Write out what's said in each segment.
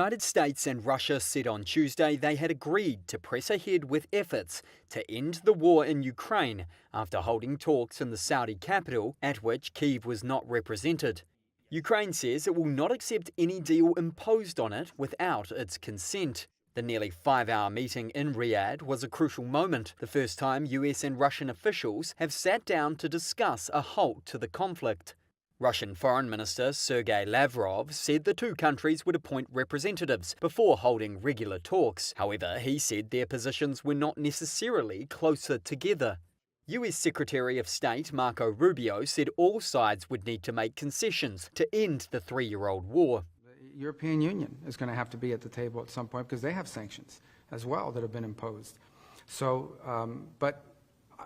United States and Russia said on Tuesday they had agreed to press ahead with efforts to end the war in Ukraine after holding talks in the Saudi capital, at which Kyiv was not represented. Ukraine says it will not accept any deal imposed on it without its consent. The nearly 5-hour meeting in Riyadh was a crucial moment, the first time US and Russian officials have sat down to discuss a halt to the conflict. Russian Foreign Minister Sergei Lavrov said the two countries would appoint representatives before holding regular talks. However, he said their positions were not necessarily closer together. US Secretary of State Marco Rubio said all sides would need to make concessions to end the 3-year-old war. The European Union is going to have to be at the table at some point because they have sanctions as well that have been imposed. But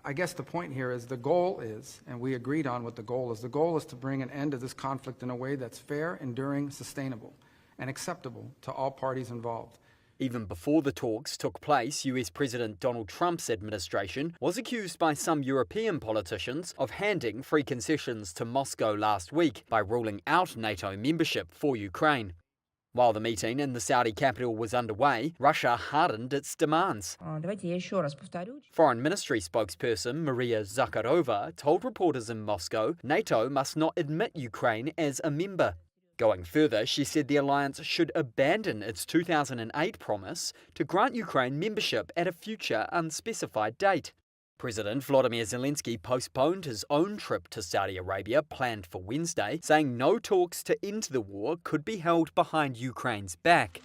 I guess the point here is the goal is, and we agreed on what the goal is to bring an end to this conflict in a way that's fair, enduring, sustainable, and acceptable to all parties involved. Even before the talks took place, US President Donald Trump's administration was accused by some European politicians of handing free concessions to Moscow last week by ruling out NATO membership for Ukraine. While the meeting in the Saudi capital was underway, Russia hardened its demands. Foreign Ministry spokesperson Maria Zakharova told reporters in Moscow NATO must not admit Ukraine as a member. Going further, she said the alliance should abandon its 2008 promise to grant Ukraine membership at a future unspecified date. President Volodymyr Zelensky postponed his own trip to Saudi Arabia planned for Wednesday, saying no talks to end the war could be held behind Ukraine's back.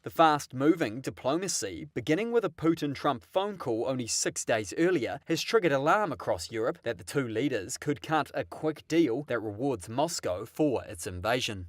The fast-moving diplomacy, beginning with a Putin-Trump phone call only 6 days earlier, has triggered alarm across Europe that the two leaders could cut a quick deal that rewards Moscow for its invasion.